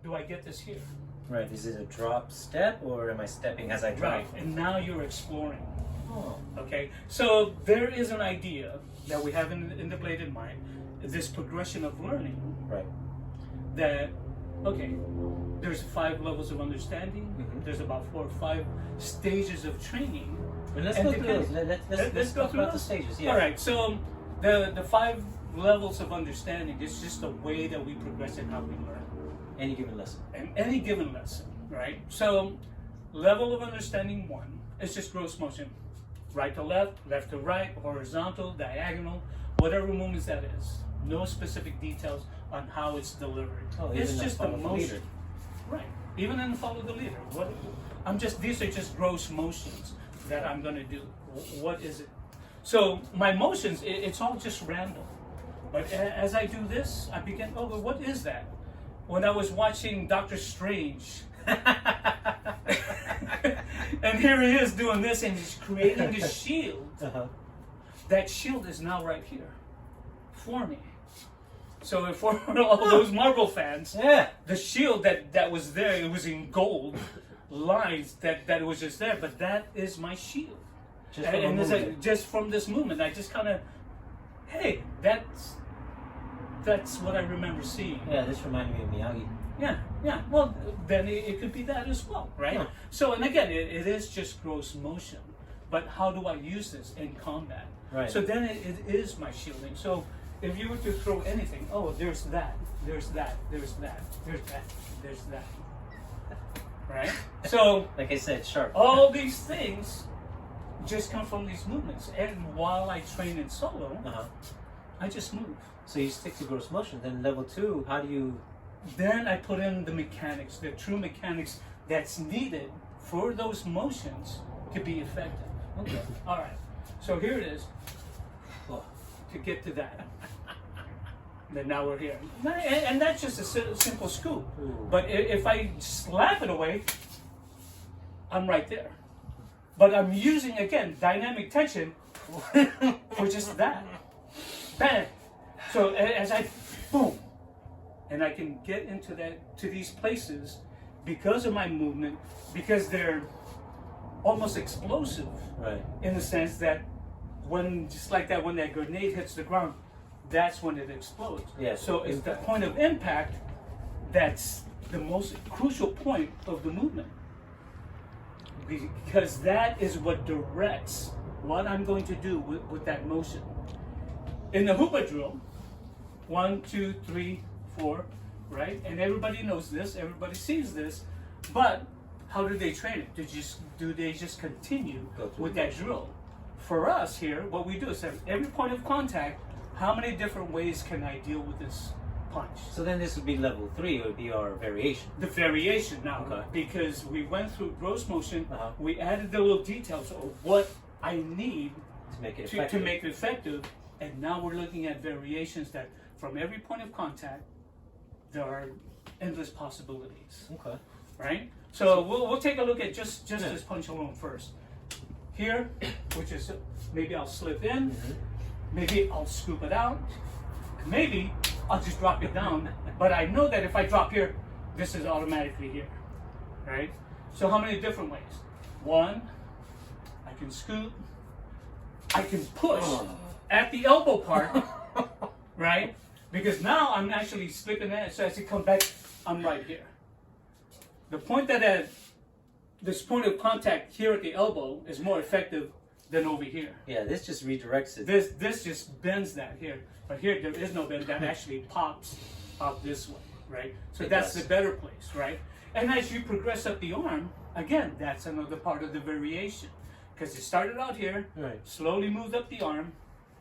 do I get this here? Right. Is it a drop step, or am I stepping as I drop? Right, and now you're exploring. Oh. Okay, so there is an idea that we have in the bladed mind, this progression of learning. Right. That, okay, there's 5 levels of understanding. Mm-hmm. There's about 4 or 5 stages of training. Well, let's And go through those. Let's go talk through about the those? stages. Yeah. All right, so the 5 levels of understanding is just the way that we progress in how we learn. Any given lesson. In any given lesson, right? So, level of understanding 1 is just gross motion. Right to left, left to right, horizontal, diagonal, whatever movements that is. No specific details on how it's delivered. Oh, it's even just a follow the motion. leader. Right. Even in follow the leader. These are just gross motions that I'm gonna do. What is it? So my motions, it's all just random. But as I do this, I begin, oh, well, what is that? When I was watching Doctor Strange, and here he is doing this, and he's creating this shield. Uh-huh. That shield is now right here for me. So for all those Marvel fans, Yeah. the shield that was there, it was in gold lines that was just there, but that is my shield. Just from a and it's movement. just from this movement, I just kind of, hey, that's what I remember seeing. Yeah. This reminded me of Miyagi. Yeah. Well, then it could be that as well, right? Yeah. So, and again, it is just gross motion. But how do I use this in combat? Right. So then it is my shielding. So if you were to throw anything, oh, there's that, there's that, there's that, there's that, there's that. Right? So Like I said, sharp. all these things just come from these movements. And while I train in solo, Uh-huh. I just move. So you stick to gross motion. Then level 2, how do you? Then I put in the mechanics, the true mechanics that's needed for those motions to be effective. Okay. All right. So here it is. Oh. To get to that. Then now we're here. And that's just a simple scoop. Ooh. But if I slap it away, I'm right there. But I'm using, again, dynamic tension for just that. Bang. So as I, boom, and I can get into to these places because of my movement, because they're almost explosive. Right. In the sense that just like that, when that grenade hits the ground, that's when it explodes. Yeah, So it's the impact. point of impact that's the most crucial point of the movement. Because that is what directs what I'm going to do with that motion. In the hoopa drill, 1, 2, 3, 4, right? And everybody knows this, everybody sees this, but how do they train it? Do they just continue Go through with the that motion. drill? For us here, what we do is at every point of contact, how many different ways can I deal with this punch? So then this would be level 3. It would be our variation. The variation now, Okay. because we went through gross motion, Uh-huh. we added the little details of what I need To make it to effective. make it effective, and now we're looking at variations that from every point of contact, there are endless possibilities, Okay. right? So we'll take a look at just Yeah. this punch alone first. Here, which is maybe I'll slip in, maybe I'll scoop it out, maybe I'll just drop it down, but I know that if I drop here, this is automatically here, right? So how many different ways? 1, I can scoop, I can push at the elbow part, right? Because now I'm actually slipping in, so as it comes back, I'm right here. The point that this point of contact here at the elbow is more effective than over here. Yeah, this just redirects it. This just bends that here, but here there is no bend. That actually pops out this way, right? So It that's does. the better place, right? And as you progress up the arm, again, that's another part of the variation, because it started out here, Right. slowly moved up the arm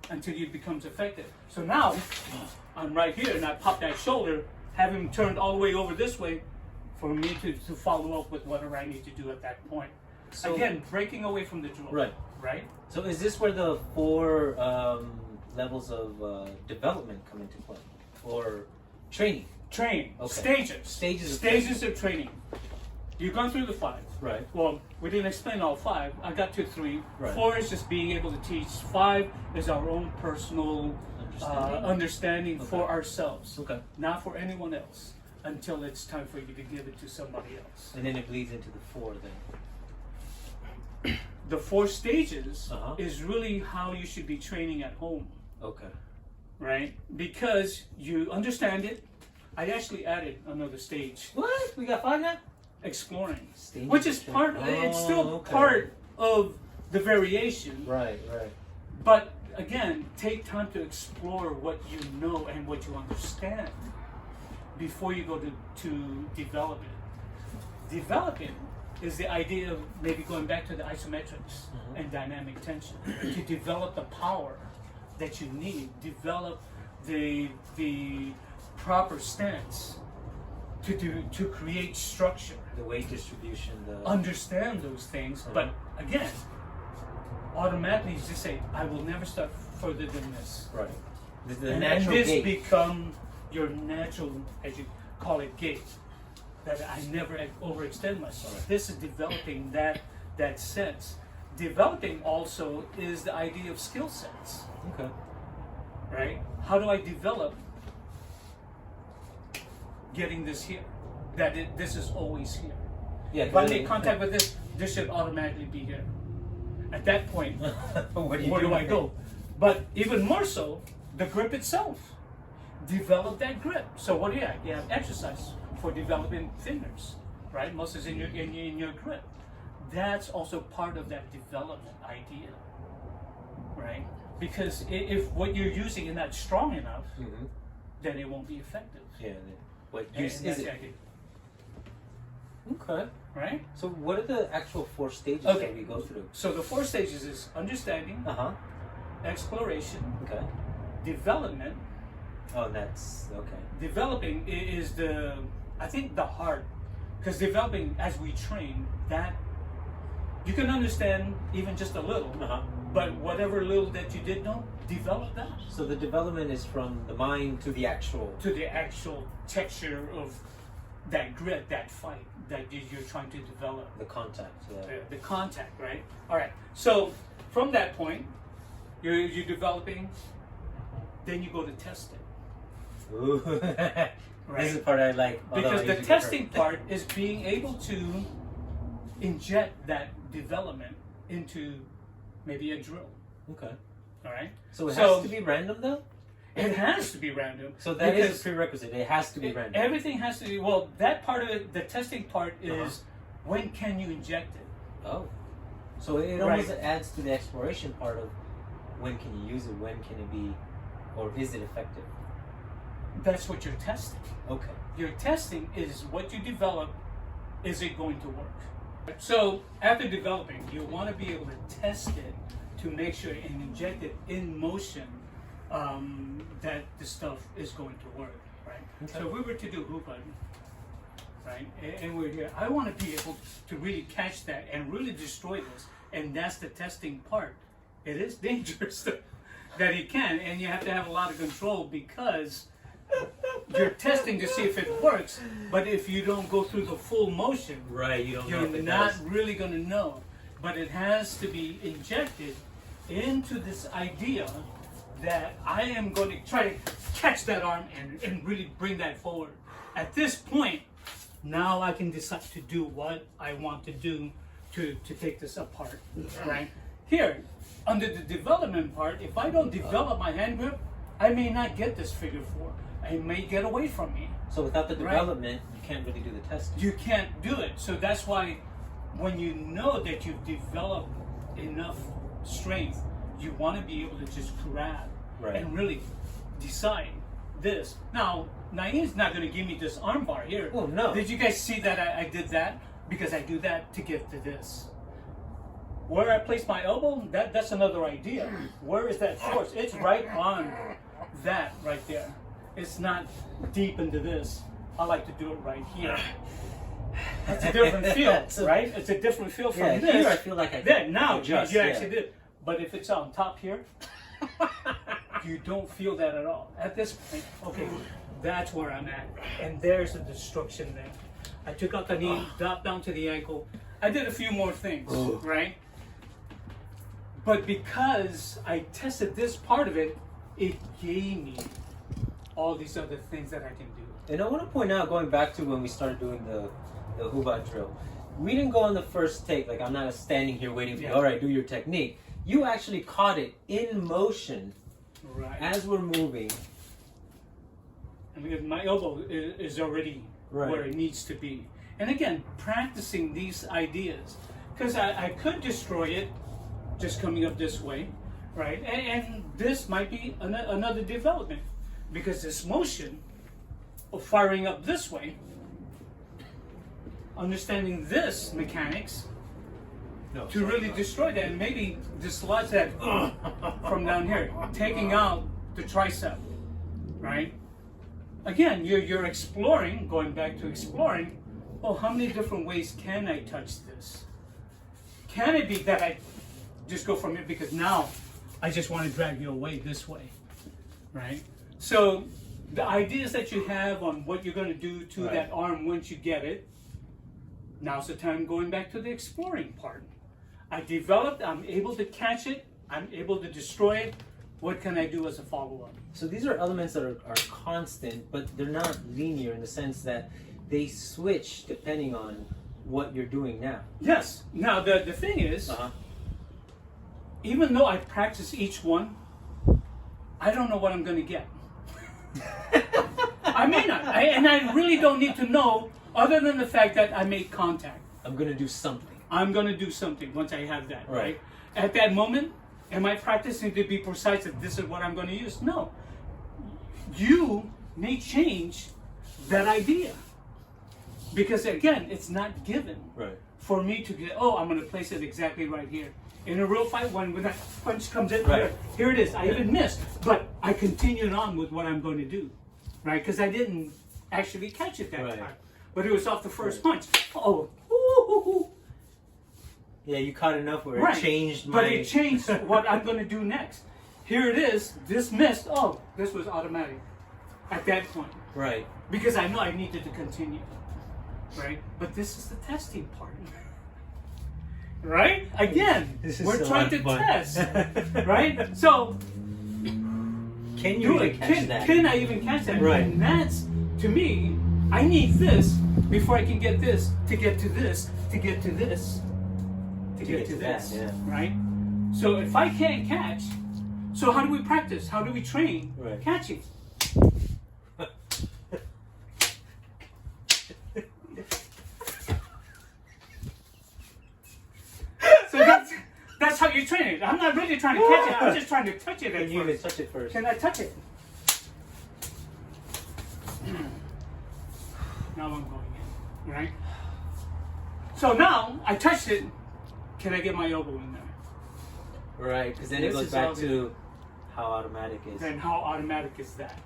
until it becomes effective. So now I'm right here, and I pop that shoulder, have him turned all the way over this way, for me to follow up with whatever I need to do at that point. So- Again, breaking away from the drill. Right. Right? So is this where the 4 levels of development come into play? Or training? Training. Okay. Stages. Stages of of training. You've gone through the 5. Right. Well, we didn't explain all 5. I got to 3. Right. 4 is just being able to teach. 5 is our own personal Understanding. understanding Okay. for ourselves, Okay. not for anyone else. until it's time for you to give it to somebody else. And then it bleeds into the 4 then. The 4 stages Uh-huh. is really how you should be training at home, Okay. right? Because you understand it. I actually added another stage, What? We got 5 now? exploring, Stages which is of part. training. It's still Oh, okay. part of the variation. Right, right. But again, take time to explore what you know and what you understand before you go to develop it. Developing is the idea of maybe going back to the isometrics and dynamic tension to develop the power that you need, develop the proper stance to create structure. The weight distribution, the Understand those things, but again, automatically you just say, I will never start further than this. right. The And natural this gait. become your natural, as you call it, gait. That I never overextend myself. Right. This is developing that sense. Developing also is the idea of skill sets, Okay. right? How do I develop getting this here? This is always here. Yeah. If I make contact with this should automatically be here. At that point, What do you where do do I with go? But even more so, the grip itself. Develop that grip. So what do you have? You have exercise for developing fingers, right? Muscles in your grip. That's also part of that development idea, right? Because if what you're using is not strong enough, Mhm. then it won't be effective. Yeah. What And use that's is the it? idea, Okay. right? So what are the actual 4 stages Okay. that we go through? So the 4 stages is understanding, Uh-huh. exploration, Okay. development. Oh, that's okay. Developing is I think the heart, because developing as we train, that you can understand even just a little, Uh-huh. but whatever little that you did know, develop that So the development is from the mind to the actual. to the actual texture of that grit, that fight that you're trying to develop, The contact. Yeah. the contact, right? All right. So from that point, you're developing, then you go to testing. Ooh. Right. This is the part I like. although Because I the usually prefer- testing part is being able to inject that development into maybe a drill. Okay. All right. So it So- has to be random though? It has to be random. So that is because a prerequisite. It has to be random. everything has to be. Well, that part of it, the testing part is Uh-huh. when can you inject it? Oh. So it almost Right. adds to the exploration part of when can you use it, when can it be, or is it effective? That's what you're testing. Okay. Your testing is what you develop. Is it going to work? So after developing, you want to be able to test it to make sure and inject it in motion that the stuff is going to work, right? Okay. So if we were to do hoop button, right, and we're here, I want to be able to really catch that and really destroy this, and that's the testing part. It is dangerous that it can, and you have to have a lot of control because you're testing to see if it works, but if you don't go through the full motion, Right. You don't know you're if it not does. really going to know. But it has to be injected into this idea that I am going to try to catch that arm and really bring that forward. At this point, now I can decide to do what I want to do to take this apart, right? Here, under the development part, if I don't develop my hand grip, I may not get this figure 4. It may get away from me. So without the Right. development, you can't really do the testing. You can't do it. So that's why when you know that you've developed enough strength, you want to be able to just grab Right. and really decide this. Now, Naeem's not going to give me this arm bar here. Oh, no. Did you guys see that I did that? Because I do that to get to this. Where I place my elbow, that's another idea. Where is that force? It's right on that right there. It's not deep into this. I like to do it right here. It's a different feel, right? It's a different feel from Yeah, this. here I feel like I Then can now adjust, you yeah. actually did. But if it's on top here, you don't feel that at all. At this point, okay, that's where I'm at. And there's the destruction there. I took out the knee, dropped down to the ankle. I did a few more things, Ugh. right? But because I tested this part of it, it gave me all these other things that I can do. And I want to point out, going back to when we started doing the Hubat drill, we didn't go on the first take. Like, I'm not standing here waiting for you, all right, do your technique. You actually caught it in motion as we're moving. And because my elbow is already where it needs to be. And again, practicing these ideas. Because I could destroy it just coming up this way, right? And this might be another development. Because this motion of firing up this way, understanding this mechanics, to really destroy that and maybe dislodge that from down here, taking out the tricep, right? Again, you're exploring, going back to exploring, oh, how many different ways can I touch this? Can it be that I just go from it because now I just want to drag you away this way, right? So the ideas that you have on what you're going to do to that arm once you get it, now's the time going back to the exploring part. I developed, I'm able to catch it, I'm able to destroy it. What can I do as a follow-up? So these are elements that are constant, but they're not linear in the sense that they switch depending on what you're doing now. Yes. Now the thing is, even though I practice each one, I don't know what I'm going to get. I may not. And I really don't need to know other than the fact that I made contact. I'm going to do something. I'm going to do something once I have that, right? At that moment, am I practicing to be precise that this is what I'm going to use? No. You may change that idea. Because again, it's not given for me to get, oh, I'm going to place it exactly right here. In a real fight, when that punch comes in, here it is. I even missed, but I continued on with what I'm going to do, right? Because I didn't actually catch it that time. But it was off the first punch. Oh, yeah, you caught enough where it changed my... But it changed what I'm going to do next. Here it is. This missed. Oh, this was automatic at that point. Right. Because I know I needed to continue. Right? But this is the testing part. Right? Again, we're trying to test. Right? So, can you even catch that? Can I even catch that? Right. And that's, to me, I need this before I can get this, to get to this, to get to this, to get to this. Right? So if I can't catch, so how do we practice? How do we train catching? So that's how you train it. I'm not really trying to catch it. I'm just trying to touch it. Can you even touch it first? Can I touch it? Now I'm going in, right? So now I touched it. Can I get my elbow in there? Right, because then it goes back to how automatic is. And how automatic is that?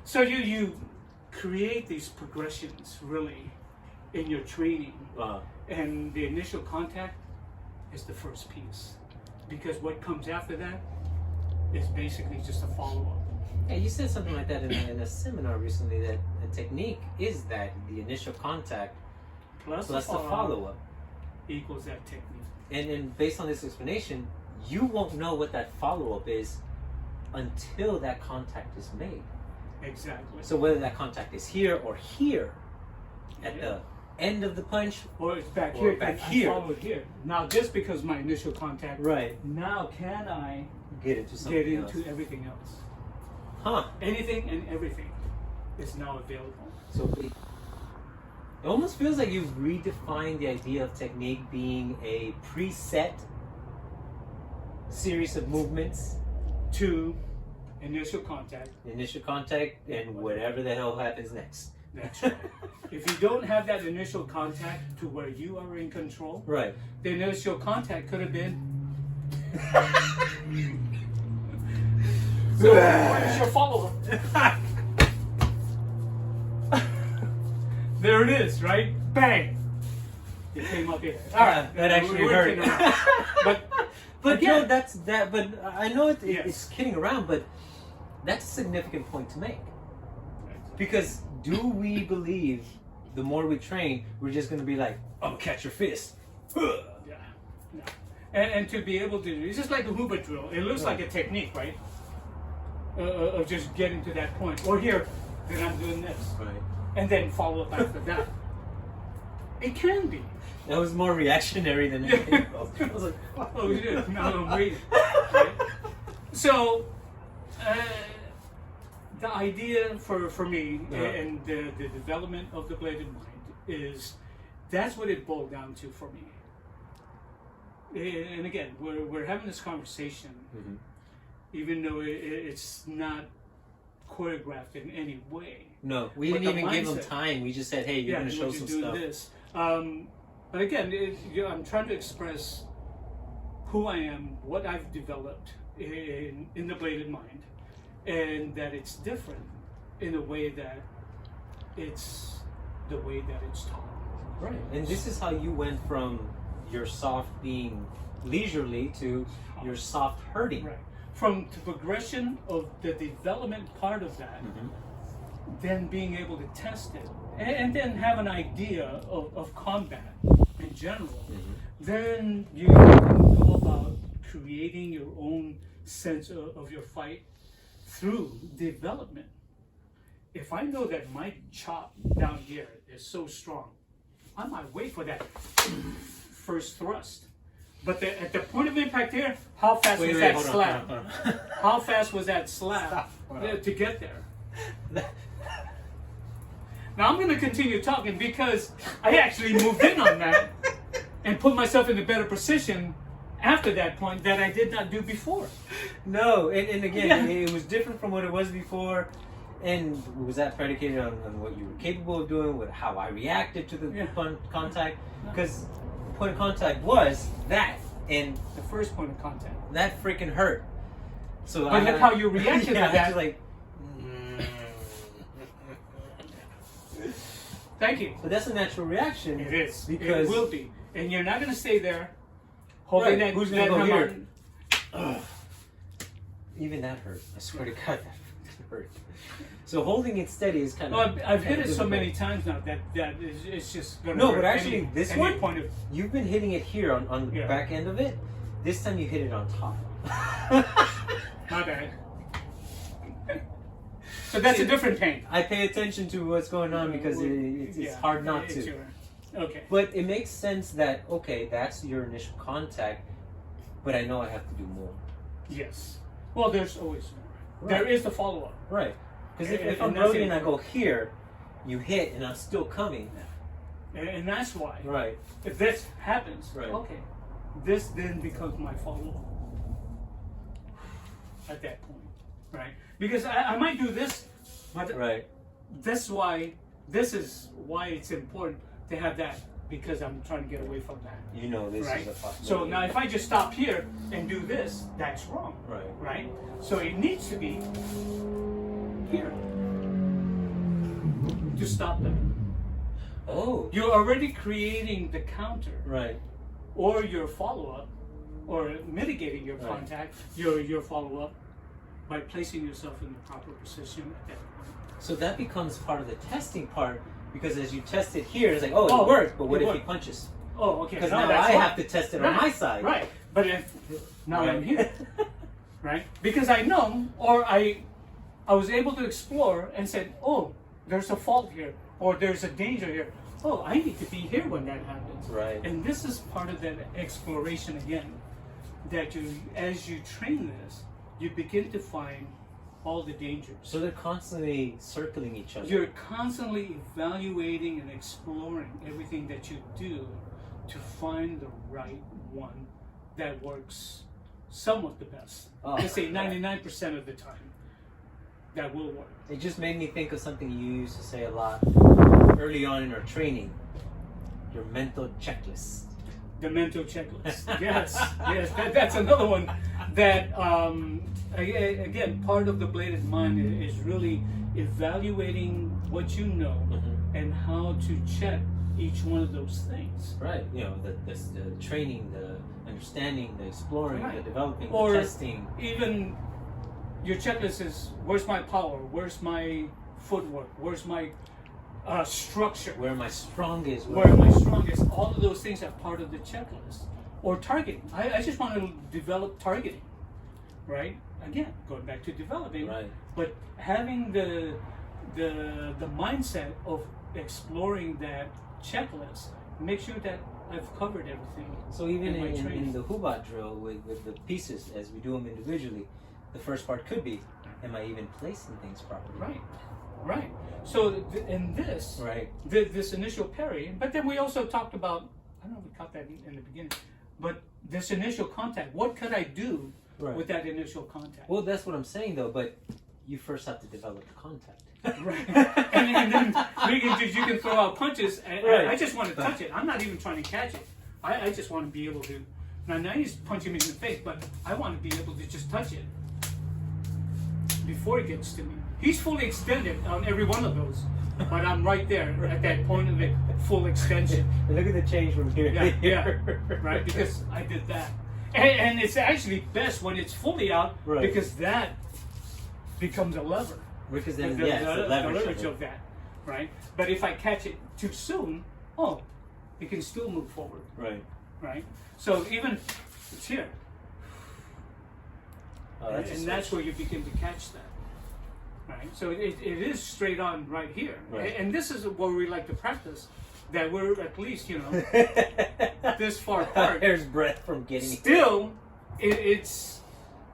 So you create these progressions really in your training, and the initial contact is the first piece, because what comes after that is basically just a follow-up. Yeah, you said something like that in a seminar recently, that the technique is that the initial contact plus the follow-up equals that technique. And based on this explanation, you won't know what that follow-up is until that contact is made. Exactly. So whether that contact is here or here, at the end of the punch, or it's back or here, back here. I followed here. Now this becomes my initial contact. Right. Now can I get into something get into everything else? Huh. Anything and everything is now available. So it almost feels like you've redefined the idea of technique being a preset series of movements to initial contact. Initial contact and whatever the hell happens next. That's right. If you don't have that initial contact to where you are in control, the initial contact could have been. So where's your follow-up? There it is, right? Bang! It came up here. All right, that actually hurt. But again, no, that's that. But I know it's kidding around, but that's a significant point to make. Because do we believe the more we train, we're just going to be like, oh, catch your fist? Yeah. And to be able to do, it's just like the Hubat drill. It looks like a technique, right? Of just getting to that point. Or here, then I'm doing this, Right. and then follow up after that. It can be. That was more reactionary than anything else. I was like, Oh shit! Now I'm waiting. Right? So, the idea for me and the development of the bladed mind is that's what it boiled down to for me. And again, we're having this conversation, even though it's not choreographed in any way. No, we didn't even give them time. We just said, "Hey, you're going to show some stuff." This. But again, I'm trying to express who I am, what I've developed in the bladed mind, and that it's different in a way that it's the way that it's taught. Right. And this is how you went from your soft being leisurely to your soft hurting. Right. From the progression of the development part of that, then being able to test it, and then have an idea of combat in general, then you go about creating your own sense of your fight through development. If I know that my chop down here is so strong, I might wait for that first thrust. But at the point of impact here, how fast was that slap? Hold on. How fast was that slap to get there? Now I'm going to continue talking because I actually moved in on that and put myself in a better position after that point that I did not do before. No, and again, it was different from what it was before. And was that predicated on what you were capable of doing, with how I reacted to the contact? Because point of contact was that, and the first point of contact. That freaking hurt. So but look how you reacted to that. I was like, thank you. But that's a natural reaction. It is. Because it will be. And you're not going to stay there holding that. Who's going to go here? On. Even that hurt. I swear to God, that hurt. So holding it steady is kind of. Well, I've hit it so many times now that it's just going to. No, but actually, this one, point of, you've been hitting it here on the back end of it. This time you hit it on top. My bad. So that's a different pain. I pay attention to what's going on because it's hard not to. Okay. But it makes sense that, okay, that's your initial contact, but I know I have to do more. Yes. Well, there's always more. Right. There is the follow-up. Right. Because if I'm Brody and I go here, you hit and I'm still coming. And that's why. Right. If this happens, right. Okay, this then becomes my follow-up at that point. Right? Because I might do this, but right. This is why it's important to have that, because I'm trying to get away from that. You know this right? is a possibility. So now if I just stop here and do this, that's wrong. Right. Right? So it needs to be here to stop that. Oh. You're already creating the counter. Right. Or your follow-up, or mitigating your contact, your follow-up, by placing yourself in the proper position at that point. So that becomes part of the testing part, because as you test it here, it's like, it worked, but what if he punches? Oh, okay. Because now I have to test it on my side. Right. But if now I'm here, right? Because I know, or I was able to explore and said, oh, there's a fault here, or there's a danger here. Oh, I need to be here when that happens. Right. And this is part of that exploration again, that as you train this, you begin to find all the dangers. So they're constantly circling each other. You're constantly evaluating and exploring everything that you do to find the right one that works somewhat the best. Let's say 99% of the time that will work. It just made me think of something you used to say a lot early on in our training. Your mental checklist. The mental checklist. Yes, yes. That's another one that, again, part of the bladed mind is really evaluating what you know and how to check each one of those things. Right. You know, the training, the understanding, the exploring, the developing, or the testing. Even your checklist is, where's my power? Where's my footwork? Where's my structure? Where am I strongest? Where am I strongest? All of those things are part of the checklist. Or targeting. I just want to develop targeting, right? Again, going back to developing. Right. But having the the mindset of exploring that checklist, make sure that I've covered everything. So even in my in training. the Hubat drill with the pieces, as we do them individually, the first part could be, am I even placing things properly? Right. So in this, Right. This initial parry, but then we also talked about, I don't know if we caught that in the beginning, but this initial contact, what could I do with that initial contact? Well, that's what I'm saying though, but you first have to develop the contact. Right. and then you can throw out punches. I just want to touch it. I'm not even trying to catch it. I just want to be able to. Now he's punching me in the face, but I want to be able to just touch it before it gets to me. He's fully extended on every one of those, but I'm right there at that point of it, full extension. Look at the change from here to here. Right, because I did that. And it's actually best when it's fully out, because that becomes a lever. Because then, the it's the leverage of that, right? But if I catch it too soon, it can still move forward. Right? So even it's here. And that's where you begin to catch that. Right? So it is straight on right here. And this is where we like to practice, that we're at least, this far apart. There's breath from getting still, it's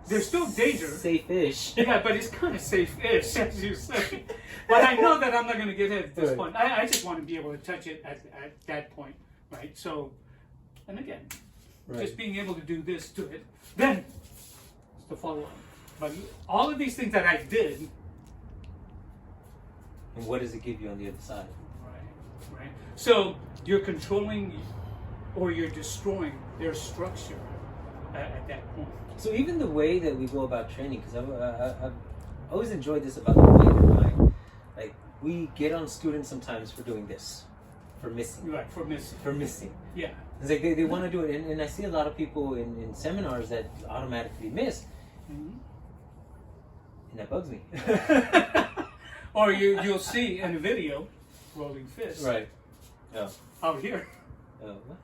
there's still danger. Safe-ish. Yeah, but it's kind of safe-ish, as you say. But I know that I'm not going to get hit at this point. I just want to be able to touch it at that point, right? So, and again, just being able to do this to it, then it's the follow-on. But all of these things that I did. And what does it give you on the other side? Right. So you're controlling or you're destroying their structure at that point. So even the way that we go about training, because I've always enjoyed this about the way that we get on students sometimes for doing this, for missing. Right, for missing. Yeah. It's like they want to do it, and I see a lot of people in seminars that automatically miss, and that bugs me. Or you'll see in a video, rolling fist. Right. Oh. Out here. Oh, what?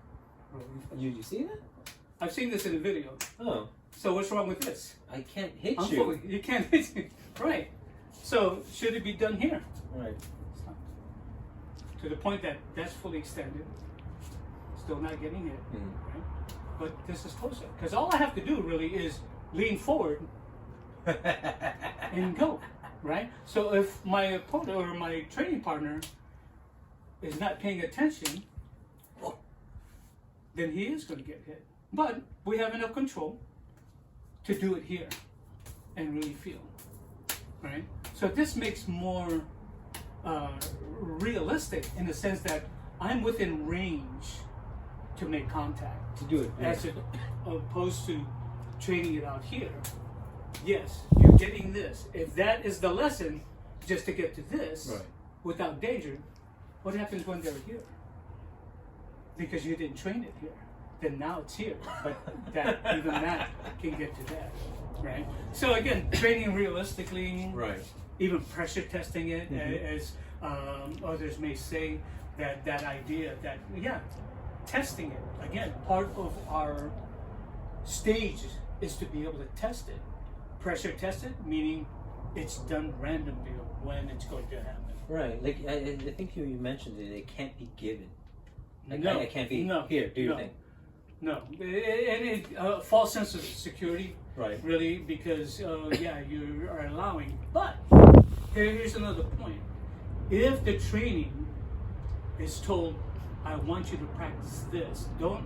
You see that? I've seen this in a video. Oh. So what's wrong with this? I can't hit you. You can't hit me. Right. So should it be done here? Right. To the point that that's fully extended. Still not getting hit. Right? But this is closer. Because all I have to do really is lean forward and go. Right? So if my opponent or my training partner is not paying attention, then he is going to get hit. But we have enough control to do it here and really feel. Right? So this makes more realistic in the sense that I'm within range to make contact. To do it. Yeah. As opposed to training it out here. Yes, you're getting this. If that is the lesson, just to get to this, without danger, what happens when they're here? Because you didn't train it here. Then now it's here. But even that can get to that. Right? So again, training realistically, even pressure testing it, as others may say, that idea that, testing it. Again, part of our stage is to be able to test it. Pressure tested, meaning it's done randomly when it's going to happen. Right. Like I think you mentioned it. It can't be given. It can't be here. Do your thing. No. And false sense of security. Right. Really, because you are allowing. But here's another point. If the training is told, I want you to practice this, don't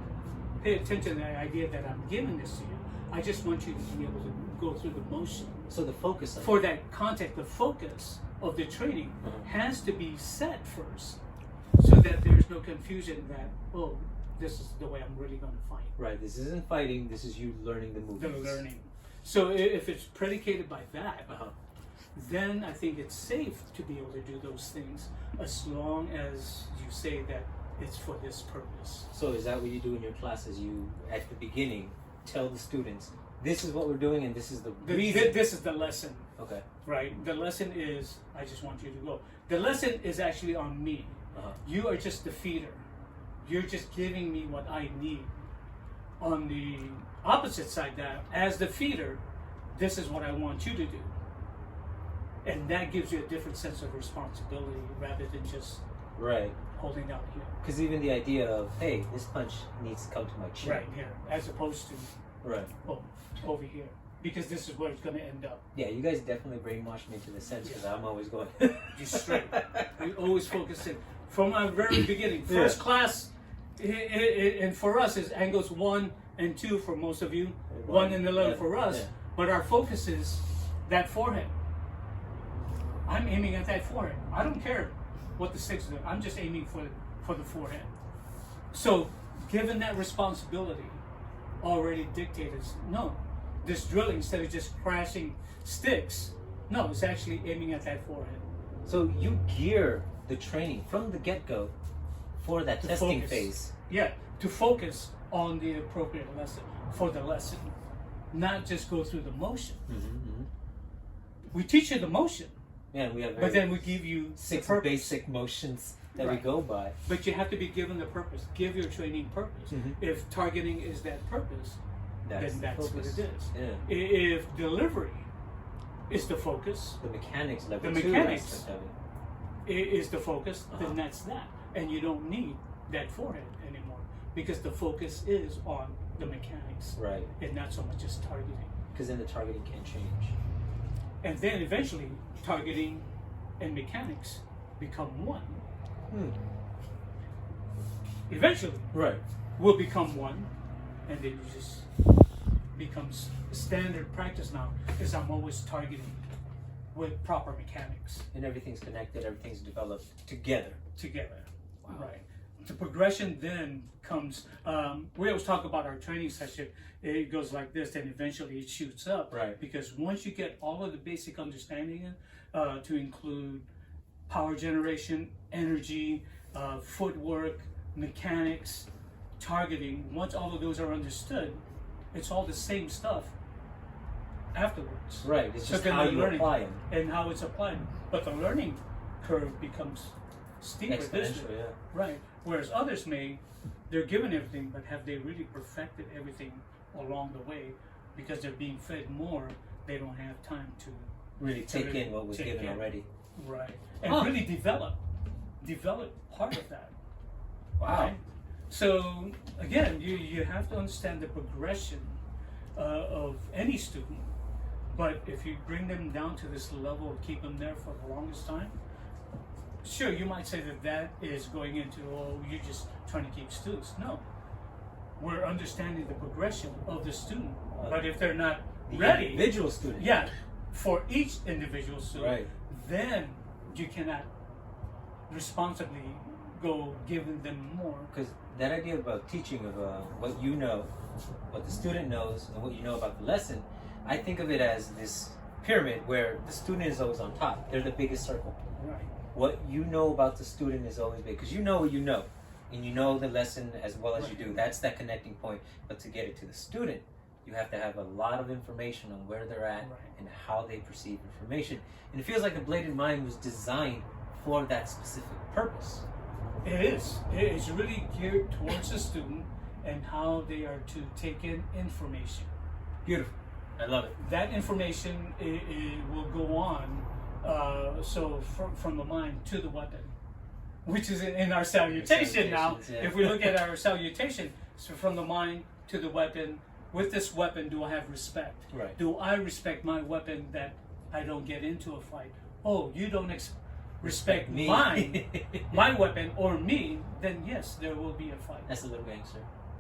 pay attention to the idea that I'm giving this to you. I just want you to be able to go through the motion. So the focus for that contact, the focus of the training has to be set first, so that there's no confusion that, this is the way I'm really going to fight. Right. This isn't fighting. This is you learning the movements. The learning. So if it's predicated by that, then I think it's safe to be able to do those things, as long as you say that it's for this purpose. So is that what you do in your classes? You, at the beginning, tell the students, this is what we're doing and this is the reason. This is the lesson. Okay. Right? The lesson is, I just want you to go. The lesson is actually on me. You are just the feeder. You're just giving me what I need. On the opposite side, that as the feeder, this is what I want you to do. And that gives you a different sense of responsibility rather than just Right. holding out here. Because even the idea of, hey, this punch needs to come to my chin. Right here, as opposed to Right. over here. Because this is where it's going to end up. Yeah, you guys definitely brainwashed me to the sense because I'm always going. Just straight. We always focus in. From our very beginning. First class, and for us, is angles 1 and 2 for most of you. 1 and 11 for us. Yeah. But our focus is that forehead. I'm aiming at that forehead. I don't care what the six is. I'm just aiming for the forehead. So, given that responsibility, already dictated, no, this drilling, instead of just crashing sticks, no, it's actually aiming at that forehead. So you gear the training from the get-go for that testing focus. phase. Yeah, to focus on the appropriate lesson for the lesson, not just go through the motion. We teach you the motion, Yeah, we have but then we give you 6 the purpose. basic motions that we Right. go by. But you have to be given the purpose. Give your training purpose. If targeting is that purpose, then the that's what focus. it is. Yeah. If delivery is the focus, The mechanics level The 2 mechanics. aspect of it. is the focus, then that's that. And you don't need that forehead anymore because the focus is on the mechanics Right. and not so much as targeting. Because then the targeting can change. And then eventually, targeting and mechanics become one. Eventually, Right. will become one, and then you just becomes standard practice now. Is I'm always targeting with proper mechanics And everything's connected, everything's developed together. together. Right. The progression then comes. We always talk about our training session. It goes like this, then eventually it shoots up. Right. Because once you get all of the basic understanding in, to include power generation, energy, footwork, mechanics, targeting, once all of those are understood, it's all the same stuff afterwards. Right. It's So just then how the you learning apply them. and how it's applied. But the learning curve becomes steeper this way. Exponential, yeah. Right. Whereas others they're given everything, but have they really perfected everything along the way? Because they're being fed more, they don't have time to Really take really in what was take given in. already. Right. And Huh. really develop part of that. Wow. Right? So again, you have to understand the progression of any student. But if you bring them down to this level and keep them there for the longest time, sure, you might say that is going into, oh, you're just trying to keep students. No. We're understanding the progression of the student. But if they're not The ready, individual student. yeah, for each individual student, Right. then you cannot responsibly go giving them more. Because that idea about teaching of what you know, what the student knows, and what you know about the lesson, I think of it as this pyramid where the student is always on top. They're the biggest circle. Right. What you know about the student is always big because you know what you know, and you know the lesson as well as you do. That's that connecting point. But to get it to the student, you have to have a lot of information on where they're at and how they perceive information. And it feels like the Bladed Mind was designed for that specific purpose. It is. It's really geared towards the student and how they are to take in information. Beautiful. I love it. That information it will go on, so from the mind to the weapon, which is in our salutation now. Yeah. If we look at our salutation, so from the mind to the weapon, with this weapon, do I have respect? Right. Do I respect my weapon that I don't get into a fight? Oh, you don't respect me. my weapon or me, then yes, there will be a fight. That's a little gangster.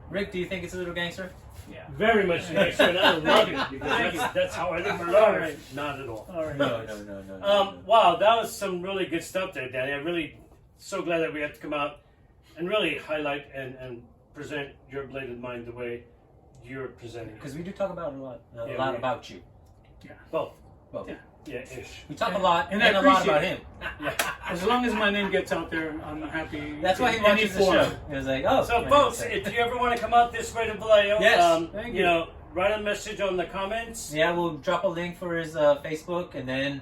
Rick, do you think it's a little gangster? Yeah. Very much nicer, and I love it Thank because you. that's how I live my All life. right. Not at all. All right. No. Wow, that was some really good stuff there, Danny. I'm really so glad that we had to come out and really highlight and present your Bladed Mind the way you're presenting it. Because we do talk about a lot Yeah, about you. Both. Both. Yeah. Yeah, ish. We talk a lot And and I a lot appreciate about it. him. As long as my name gets out there, I'm happy. That's why he in any watches the form. show. He was like, oh. So, yeah, folks, okay. if you ever want to come out this way to Vallejo, Yes. Thank you you. know, write a message on the comments. Yeah, we'll drop a link for his Facebook and then,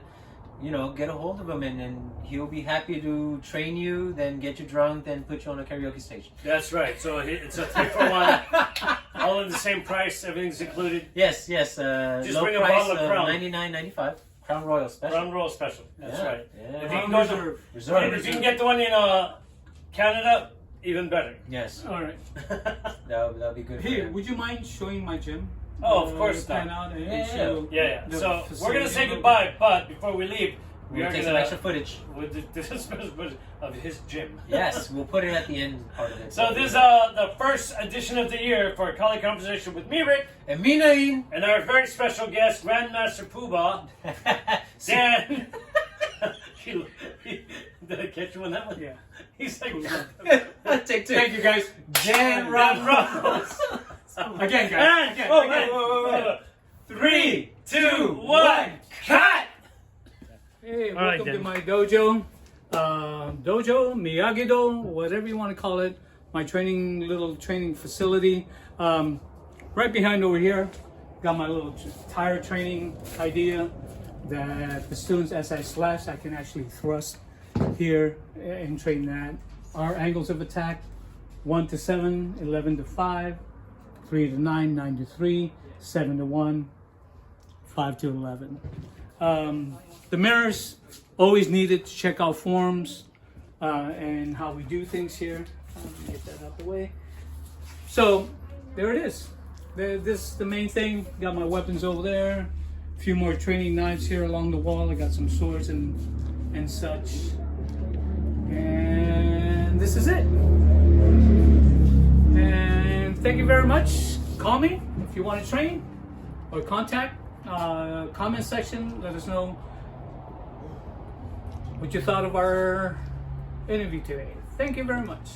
get a hold of him and he'll be happy to train you, then get you drunk, then put you on a karaoke stage. That's right. So it's a 3-for-1, all in the same price. Everything's included. Yes. Just low bring a price bottle of Crown. $99.95. Crown Royal special. Crown Royal Special. That's Yeah, right. yeah. If you can Crown go to- Reserve. Reserve. If you can get the one in Canada, even better. Yes. All right. That'll be good. for Here, them. would you mind showing my gym? Oh, of course Pan not. out and Yeah, show Yeah. the So we're facility gonna say a little goodbye, but before we leave, we We'll are take some gonna extra footage. with the special footage of his gym. Yes, we'll put it at the end part of it. So this is the first edition of the year for Kali Conversation with me, Rick, And me, Naeem. and our very special guest, Grandmaster Poobah, Dan. Did I catch you on that one? Yeah. He's like, Take two. Thank you, guys. Dan Ruffles. Again, guys. And, Again. oh, again. wait. 3, 2, 1, cut! Hey, All right, welcome to then. my dojo. Dojo, Miyagi-Do, whatever you want to call it. My little training facility. Right behind over here, got my little tire training idea that the students, as I slash, I can actually thrust here and train that. Our angles of attack, 1 to 7, 11 to 5, 3 to 9, 9 to 3, 7 to 1, 5 to 11. The mirrors, always needed to check out forms and how we do things here. Get that out the way. So there it is. This is the main thing. Got my weapons over there. A few more training knives here along the wall. I got some swords and such. And this is it. And thank you very much. Call me if you want to train or contact. Comment section. Let us know what you thought of our interview today. Thank you very much.